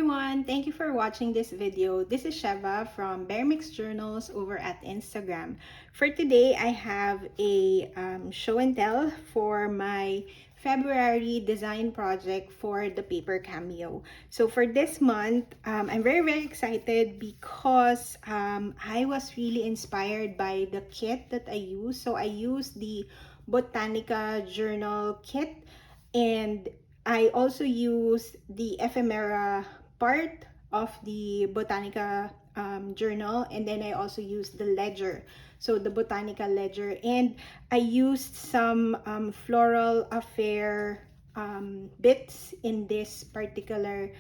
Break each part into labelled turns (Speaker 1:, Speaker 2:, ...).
Speaker 1: everyone, thank you for watching this video. This is Sheva from Bearmix Journals over at Instagram. For today, I have a show and tell for my February design project for the Paper Cameo. So for this month, I'm very excited because I was really inspired by the kit that I use. So I used the Botanica Journal kit, and I also use the ephemera part of the Botanica Journal, and then I also use the ledger, so the Botanica Ledger, and I used some floral affair bits in this particular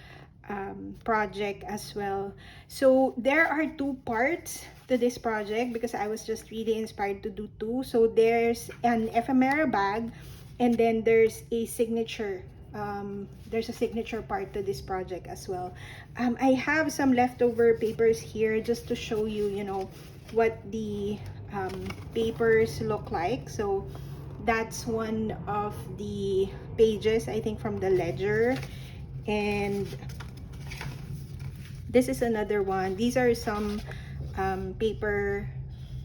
Speaker 1: project as well. So there are two parts to this project because I was just really inspired to do two. So there's an ephemera bag, and then there's a signature part to this project as well. I have some leftover papers here just to show you, what the papers look like. So that's one of the pages, I think, from the ledger, and this is another one. These are some paper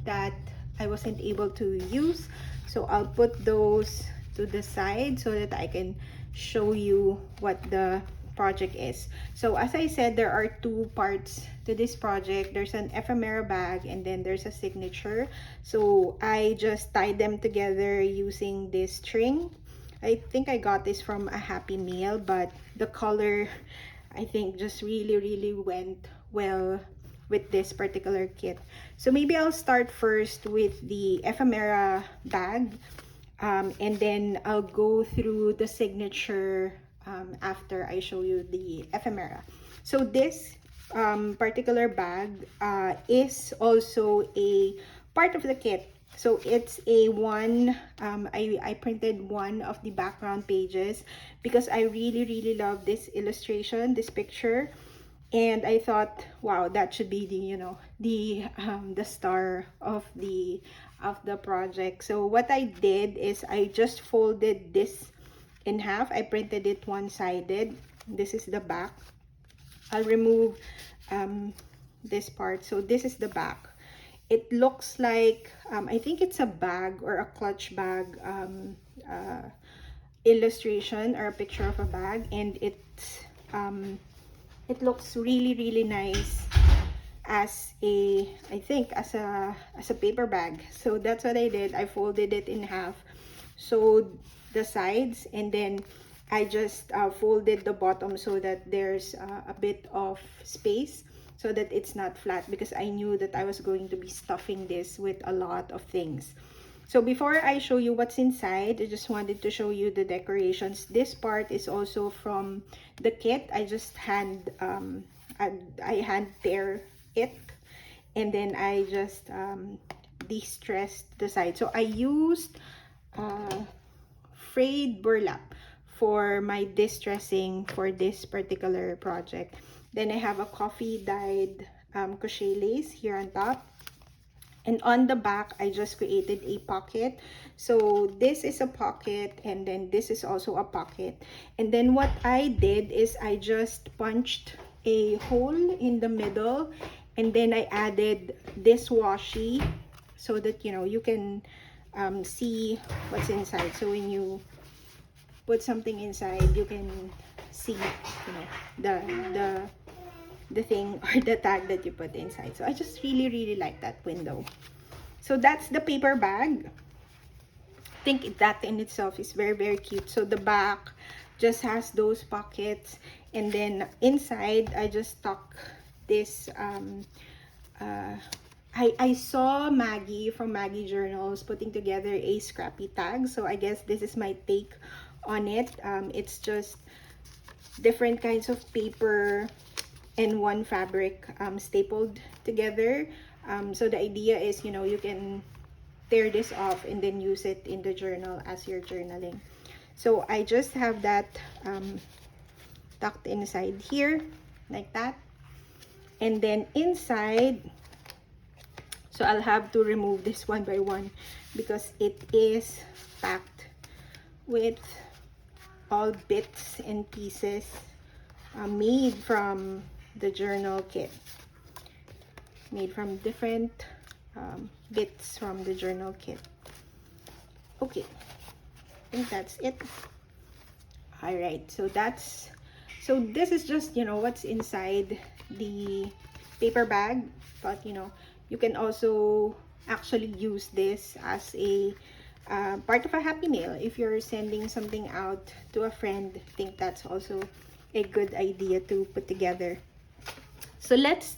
Speaker 1: that I wasn't able to use, so I'll put those to the side so that I can show you what the project is. So as I said, there are two parts to this project. There's an ephemera bag, and then there's a signature. So I just tied them together using this string. I think I got this from a Happy Meal, but the color, I think, just really went well with this particular kit. So maybe I'll start first with the ephemera bag, and then I'll go through the signature after I show you the ephemera. So this particular bag is also a part of the kit. So it's a one, I printed one of the background pages because I really love this illustration, this picture, and I thought, wow, that should be the star of the project. So what I did is I just folded this in half. I printed it one-sided. This is the back. I'll remove this part. So this is the back. It looks like, I think it's a bag or a clutch bag illustration or a picture of a bag, and it looks really nice as a, I think, as a paper bag. So that's what I did. I folded it in half, sewed the sides, and then I just folded the bottom so that there's a bit of space so that it's not flat, because I knew that I was going to be stuffing this with a lot of things. So before I show you what's inside, I just wanted to show you the decorations. This part is also from the kit. I just hand tear it, and then I just de-stressed the side. So I used frayed burlap for my distressing for this particular project. Then I have a coffee dyed crochet lace here on top, and on the back I just created a pocket. So this is a pocket, and then this is also a pocket. And then what I did is I just punched a hole in the middle, and then I added this washi so that you can see what's inside. So when you put something inside, you can see the thing or the tag that you put inside. So I just really like that window. So that's the paper bag. I think that in itself is very cute. So the back just has those pockets, and then inside I just stuck this I saw Maggie from Maggie Journals putting together a scrappy tag, so I guess this is my take on it. It's just different kinds of paper and one fabric stapled together. So the idea is, you can tear this off and then use it in the journal as you're journaling. So I just have that tucked inside here like that, and then inside, so I'll have to remove this one by one because it is packed with all bits and pieces made from the journal kit, made from different bits from the journal kit. Okay, I think that's it. All right, so this is just, you know, what's inside the paper bag, but you know, you can also actually use this as a part of a happy mail. If you're sending something out to a friend, I think that's also a good idea to put together. So let's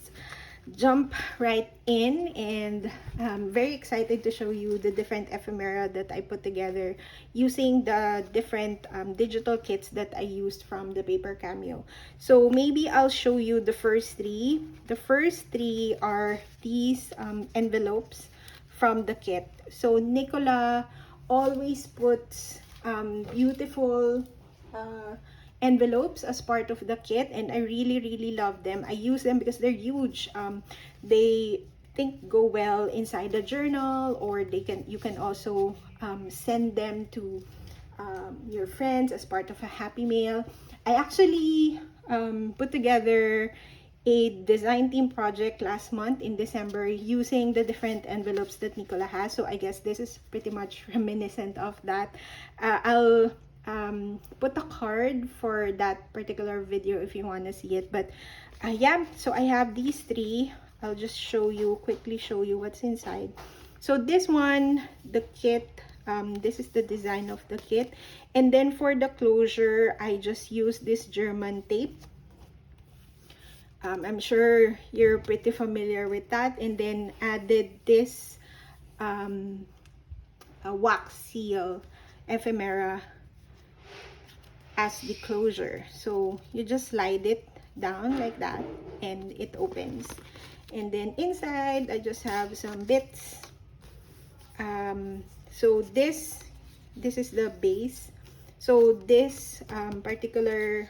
Speaker 1: jump right in, and I'm very excited to show you the different ephemera that I put together using the different digital kits that I used from the ThePaperCameo. So maybe I'll show you the first three. The first three are these envelopes from the kit. So Nicola always puts beautiful envelopes as part of the kit, and I really love them. I use them because they're huge. They think go well inside the journal, or you can also send them to your friends as part of a happy mail. I actually put together a design team project last month in December using the different envelopes that Nicola has. So I guess this is pretty much reminiscent of that. I'll put a card for that particular video if you want to see it. But yeah, so I have these three. I'll just quickly show you what's inside. So this one, the kit, this is the design of the kit. And then for the closure, I just used this German tape. I'm sure you're pretty familiar with that. And then added this a wax seal ephemera as the closure. So you just slide it down like that and it opens. And then inside I just have some bits. So this is the base. So this particular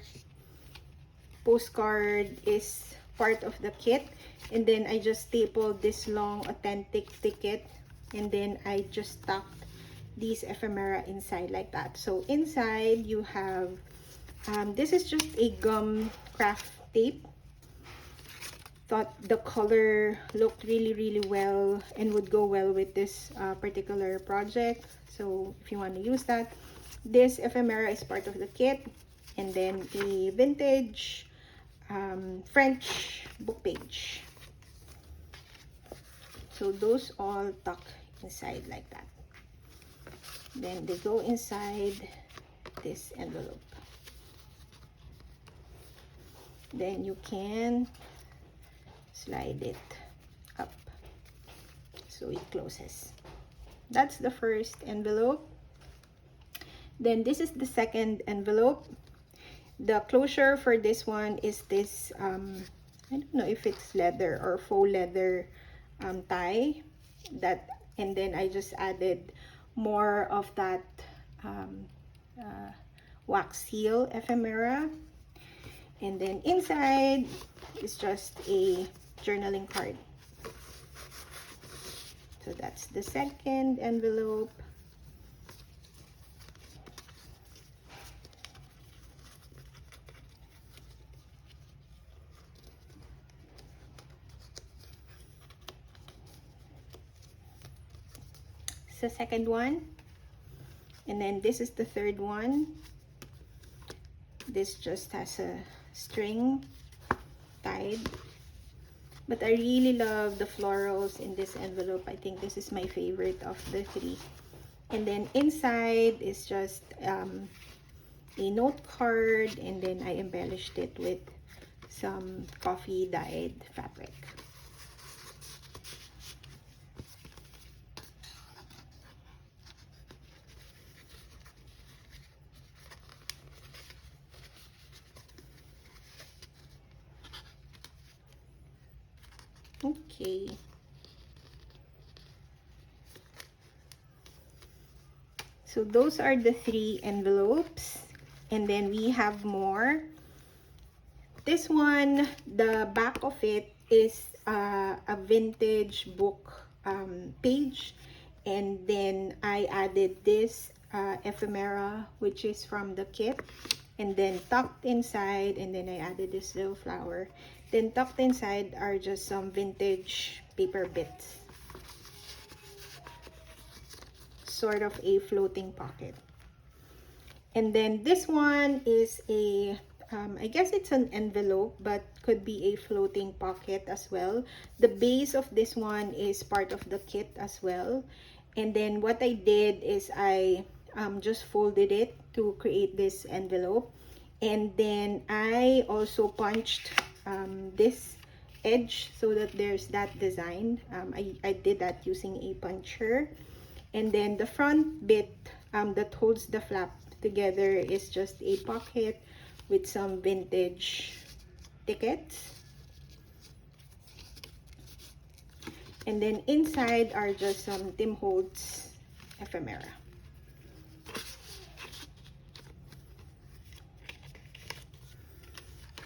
Speaker 1: postcard is part of the kit, and then I just stapled this long authentic ticket, and then I just stuck these ephemera inside like that. So inside you have this is just a gum craft tape. Thought the color looked really well and would go well with this particular project. So if you want to use that, this ephemera is part of the kit, and then a vintage French book page. So those all tuck inside like that. Then they go inside this envelope. Then you can slide it up so it closes. That's the first envelope. Then this is the second envelope. The closure for this one is this I don't know if it's leather or faux leather tie, that, and then I just added more of that wax seal ephemera. And then inside is just a journaling card. So that's the second envelope. It's the second one. And then this is the third one. This just has a string tied, but I really love the florals in this envelope. I think this is my favorite of the three. And then inside is just a note card, and then I embellished it with some coffee dyed fabric. Okay. So those are the three envelopes, and then we have more. This one, the back of it is a vintage book page, and then I added this ephemera, which is from the kit. and then tucked inside, and then I added this little flower. Then tucked inside are just some vintage paper bits, sort of a floating pocket. And then this one is a I guess it's an envelope, but could be a floating pocket as well. The base of this one is part of the kit as well. And then what I did is I just folded it to create this envelope. And then I also punched this edge so that there's that design. I did that using a puncher. And then the front bit that holds the flap together is just a pocket with some vintage tickets. And then inside are just some Tim Holtz ephemera.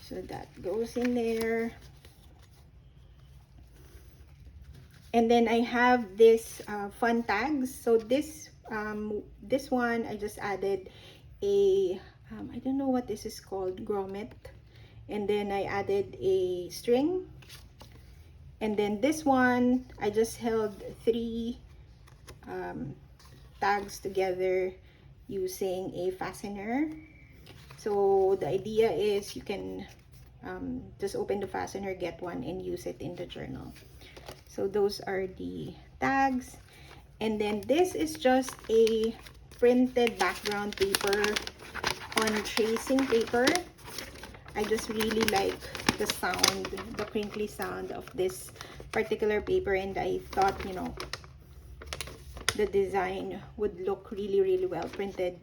Speaker 1: So that goes in there. And then I have this fun tags. So this one I just added a I don't know what this is called, grommet, and then I added a string. And then this one I just held 3 tags together using a fastener. So the idea is you can just open the fastener, get one, and use it in the journal. So those are the tags. And then this is just a printed background paper on tracing paper. I just really like the sound, the crinkly sound of this particular paper, and I thought, you know, the design would look really well printed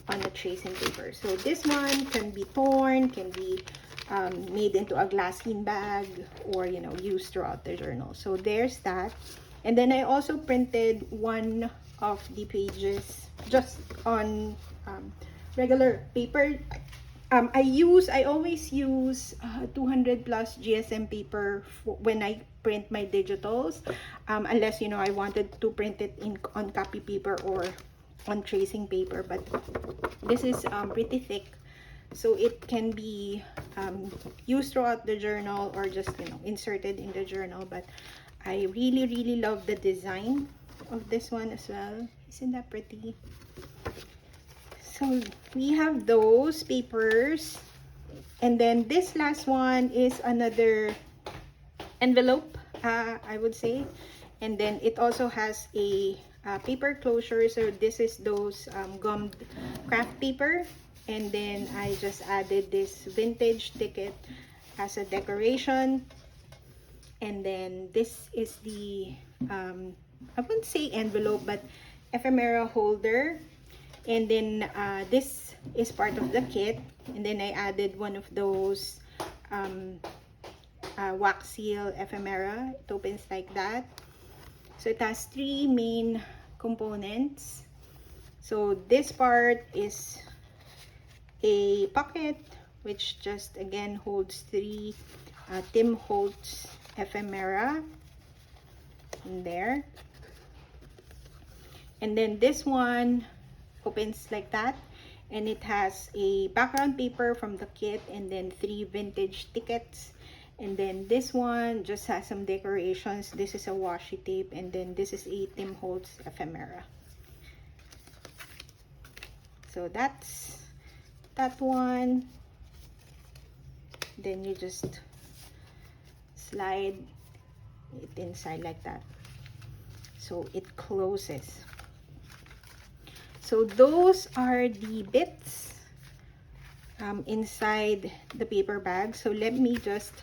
Speaker 1: on a tracing paper. So this one can be torn, can be made into a glassine bag, or, you know, used throughout the journal. So there's that. And then I also printed one of the pages just on regular paper. I always use 200 plus GSM paper when I print my digitals, unless, you know, I wanted to print it on copy paper or on tracing paper. But this is pretty thick, so it can be used throughout the journal or just, you know, inserted in the journal. But I really love the design of this one as well. Isn't that pretty? So we have those papers, and then this last one is another envelope, I would say. And then it also has a paper closure. So this is those gummed craft paper. And then I just added this vintage ticket as a decoration. And then this is the I wouldn't say envelope, but ephemera holder. And then this is part of the kit. And then I added one of those wax seal ephemera. It opens like that. So it has 3 main components. So this part is a pocket, which just again holds 3 Tim Holtz ephemera in there. And then this one opens like that, and it has a background paper from the kit, and then 3 vintage tickets. And then this one just has some decorations. This is a washi tape, and then this is a Tim Holtz ephemera. So that's that one. Then you just slide it inside like that, so it closes. So those are the bits inside the paper bag. So let me just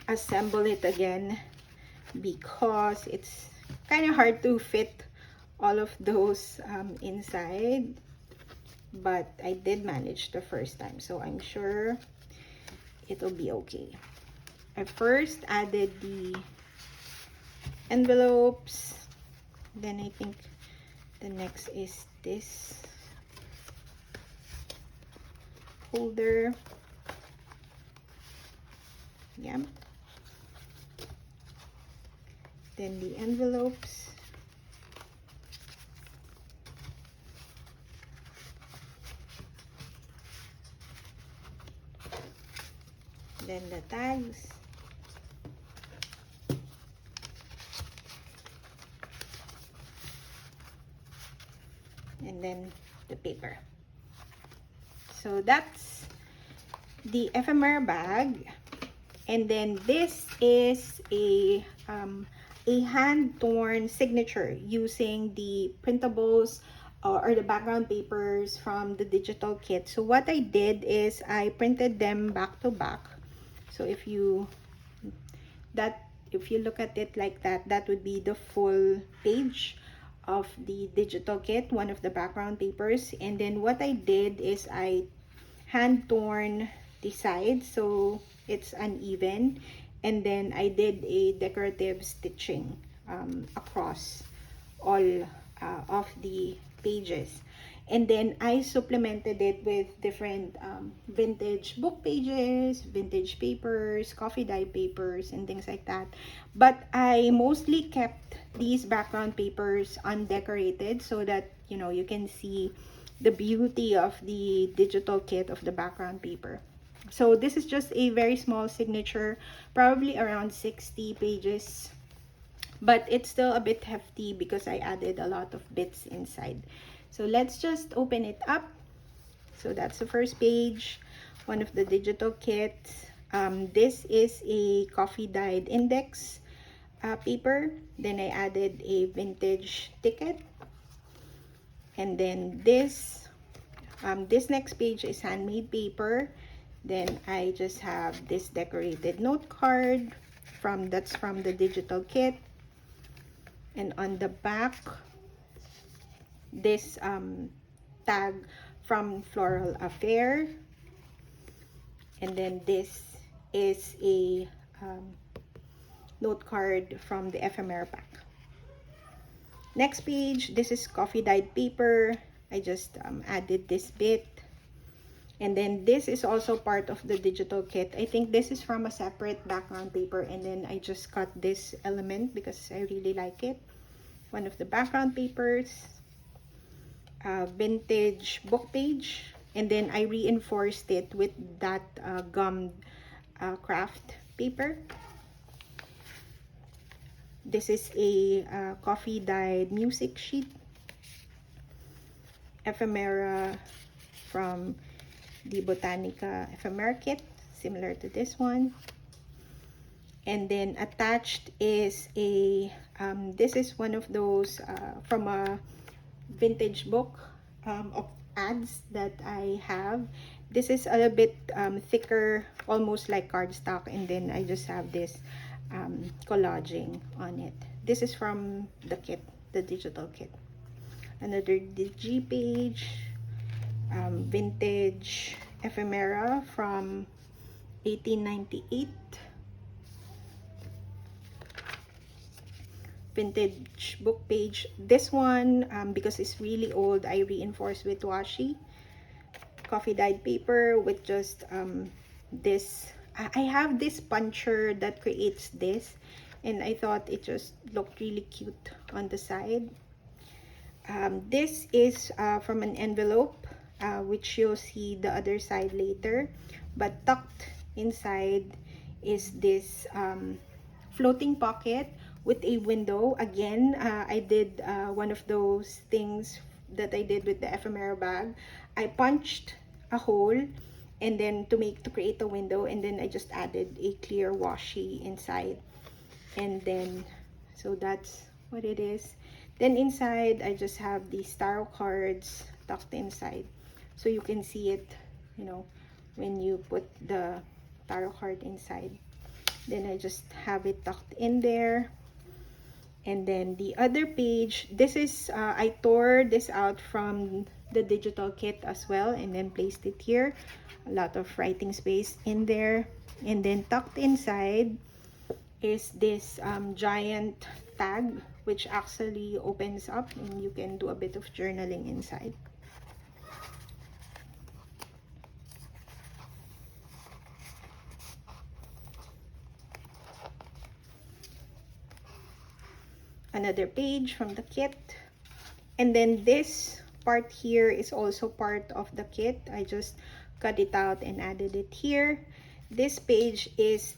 Speaker 1: assemble it again, because it's kind of hard to fit all of those inside, but I did manage the first time, so I'm sure it'll be okay. I first added the envelopes, then I think the next is this holder. Yeah. Then the envelopes. then the tags, and then the paper. So that's the ephemera bag. And then this is a hand-torn signature using the printables or the background papers from the digital kit. So what I did is I printed them back to back. So if you look at it like that, that would be the full page of the digital kit, one of the background papers. And then what I did is I hand torn the sides so it's uneven, and then I did a decorative stitching across all of the pages. And then I supplemented it with different vintage book pages, vintage papers, coffee dye papers, and things like that. But I mostly kept these background papers undecorated so that, you know, you can see the beauty of the digital kit of the background paper. So this is just a very small signature, probably around 60 pages. But it's still a bit hefty because I added a lot of bits inside. So let's just open it up. So that's the first page, one of the digital kits. This is a coffee dyed index paper. Then I added a vintage ticket. And then this next page is handmade paper. Then I just have this decorated note card that's from the digital kit. And on the back, this tag from Floral Affair. And then this is a note card from the ephemera pack. Next page, this is coffee dyed paper. I just added this bit. And then this is also part of the digital kit. I think this is from a separate background paper, and then I just cut this element because I really like it. One of the background papers, vintage book page, and then I reinforced it with that gummed craft paper. This is a coffee dyed music sheet, ephemera from the Botanica Ephemera kit, similar to this one. And then attached is a this is one of those from a vintage book of ads that I have. This is a little bit thicker, almost like cardstock, and then I just have this collaging on it. This is from the kit, the digital kit. Another digi page, vintage ephemera from 1898. Vintage book page. This one, because it's really old, I reinforced with washi. Coffee dyed paper with just this. I have this puncher that creates this, and I thought it just looked really cute on the side. This is from an envelope, which you'll see the other side later, but tucked inside is this floating pocket with a window. Again, I did one of those things that I did with the ephemera bag. I punched a hole, and then to create a window, and then I just added a clear washi inside, and then so that's what it is. Then inside I just have these tarot cards tucked inside, so you can see it, you know, when you put the tarot card inside. Then I just have it tucked in there. And then the other page, this is I tore this out from the digital kit as well, and then placed it here. A lot of writing space in there. And then tucked inside is this giant tag, which actually opens up, and you can do a bit of journaling inside. Another page from the kit. And then this part here is also part of the kit. I just cut it out and added it here. This page is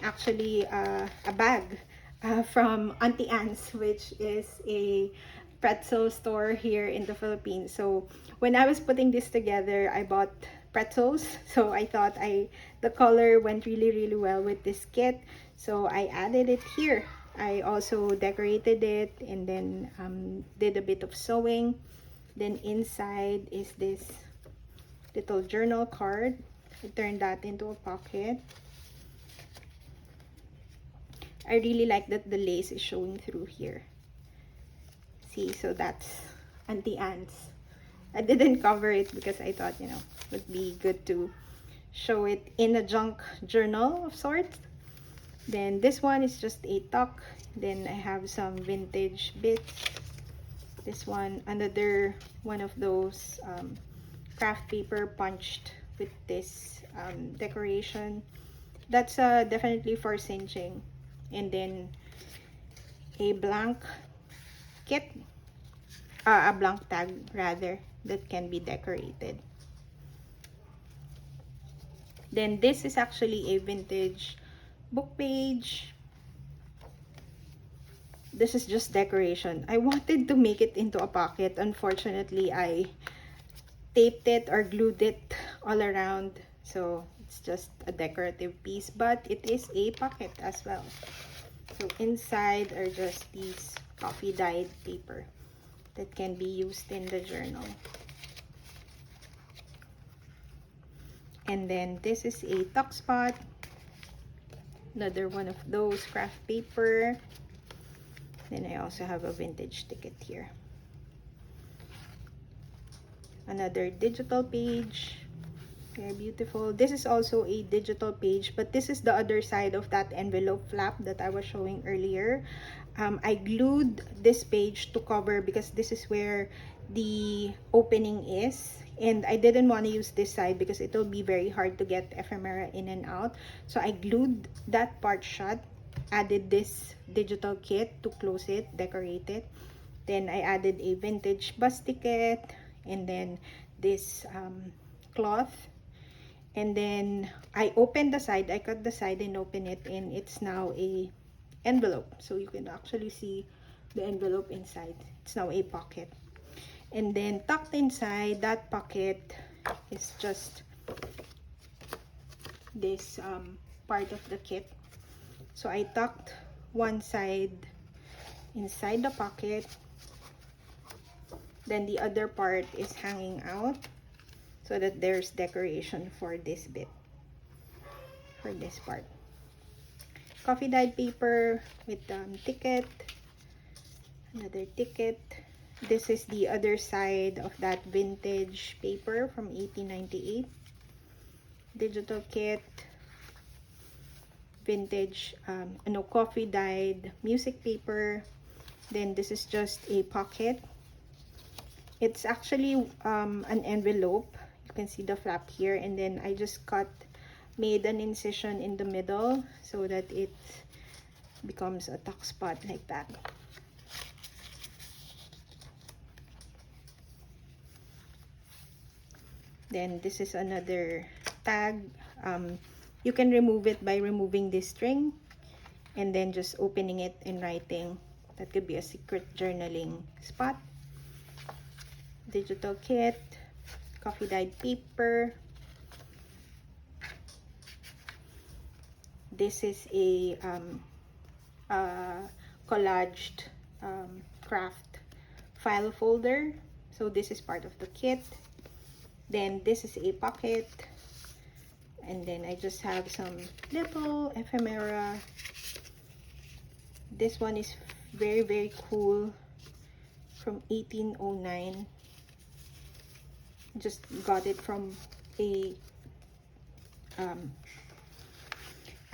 Speaker 1: actually a bag from Auntie Anne's, which is a pretzel store here in the Philippines. So when I was putting this together, I bought pretzels. So I thought the color went really well with this kit. So I added it here. I also decorated it and then did a bit of sewing. Then inside is this little journal card. I turned that into a pocket. I really like that the lace is showing through here. See, so that's Auntie Anne's. I didn't cover it because I thought, it would be good to show it in a junk journal of sorts. Then this one is just a tuck. Then I have some vintage bits. This one, another one of those craft paper punched with this decoration. That's definitely for cinching. And then a blank kit, a blank tag rather, that can be decorated. Then this is actually a vintage book page. This is just decoration. I wanted to make it into a pocket. Unfortunately, I taped it or glued it all around, so it's just a decorative piece, but it is a pocket as well. So inside are just these coffee dyed paper that can be used in the journal. And then this is a tuck spot, another one of those craft paper. Then I also have a vintage ticket here. Another digital page, very beautiful. This is also a digital page, but this is the other side of that envelope flap that I was showing earlier. I glued this page to cover because this is where the opening is, and I didn't want to use this side because it will be very hard to get ephemera in and out. So I glued that part shut, added this digital kit to close it, decorate it. Then I added a vintage bus ticket, and then this cloth, and then I opened the side, I cut the side and open it, and it's now a envelope. So you can actually see the envelope inside. It's now a pocket. And then tucked inside that pocket is just this part of the kit. So I tucked one side inside the pocket, then the other part is hanging out so that there's decoration for this bit, for this part. Coffee dyed paper with ticket, another ticket. This is the other side of that vintage paper from 1898. Digital kit, vintage coffee dyed music paper. Then this is just a pocket. It's actually an envelope. You can see the flap here, and then I just made an incision in the middle so that it becomes a tuck spot like that. Then this is another tag. You can remove it by removing this string and then just opening it and writing. That could be a secret journaling spot. Digital kit, coffee dyed paper. This is a collaged craft file folder. So this is part of the kit. Then this is a pocket. And then I just have some little ephemera. This one is very cool, from 1809. Just got it from a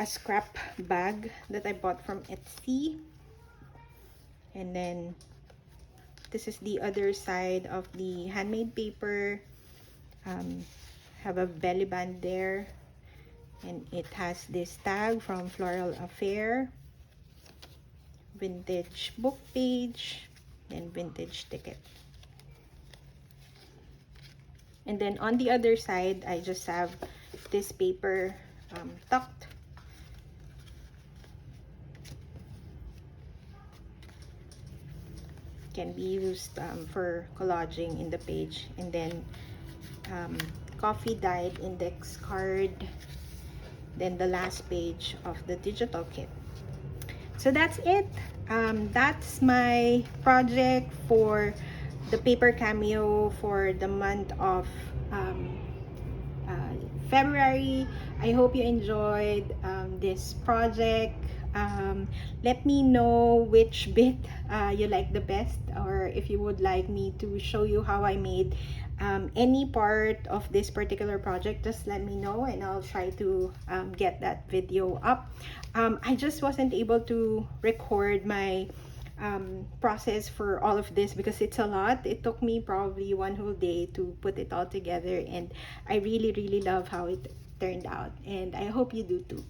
Speaker 1: scrap bag that I bought from Etsy. And then this is the other side of the handmade paper. Have a belly band there, and it has this tag from Floral Affair, vintage book page, and vintage ticket. And then on the other side, I just have this paper tucked. Can be used for collaging in the page. And then coffee dyed index card, then the last page of the digital kit. So that's it. That's my project for the paper cameo for the month of February. I hope you enjoyed this project. Let me know which bit you like the best, or if you would like me to show you how I made any part of this particular project, just let me know and I'll try to get that video up. I just wasn't able to record my process for all of this because it's a lot. It took me probably one whole day to put it all together, and I really love how it turned out, and I hope you do too.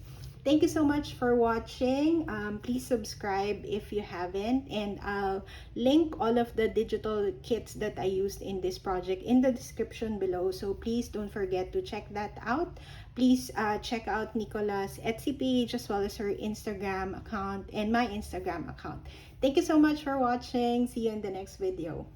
Speaker 1: Thank you so much for watching. Please subscribe if you haven't, and I'll link all of the digital kits that I used in this project in the description below, so please don't forget to check that out. Please check out Nicola's Etsy page as well as her Instagram account and my Instagram account. Thank you so much for watching. See you in the next video.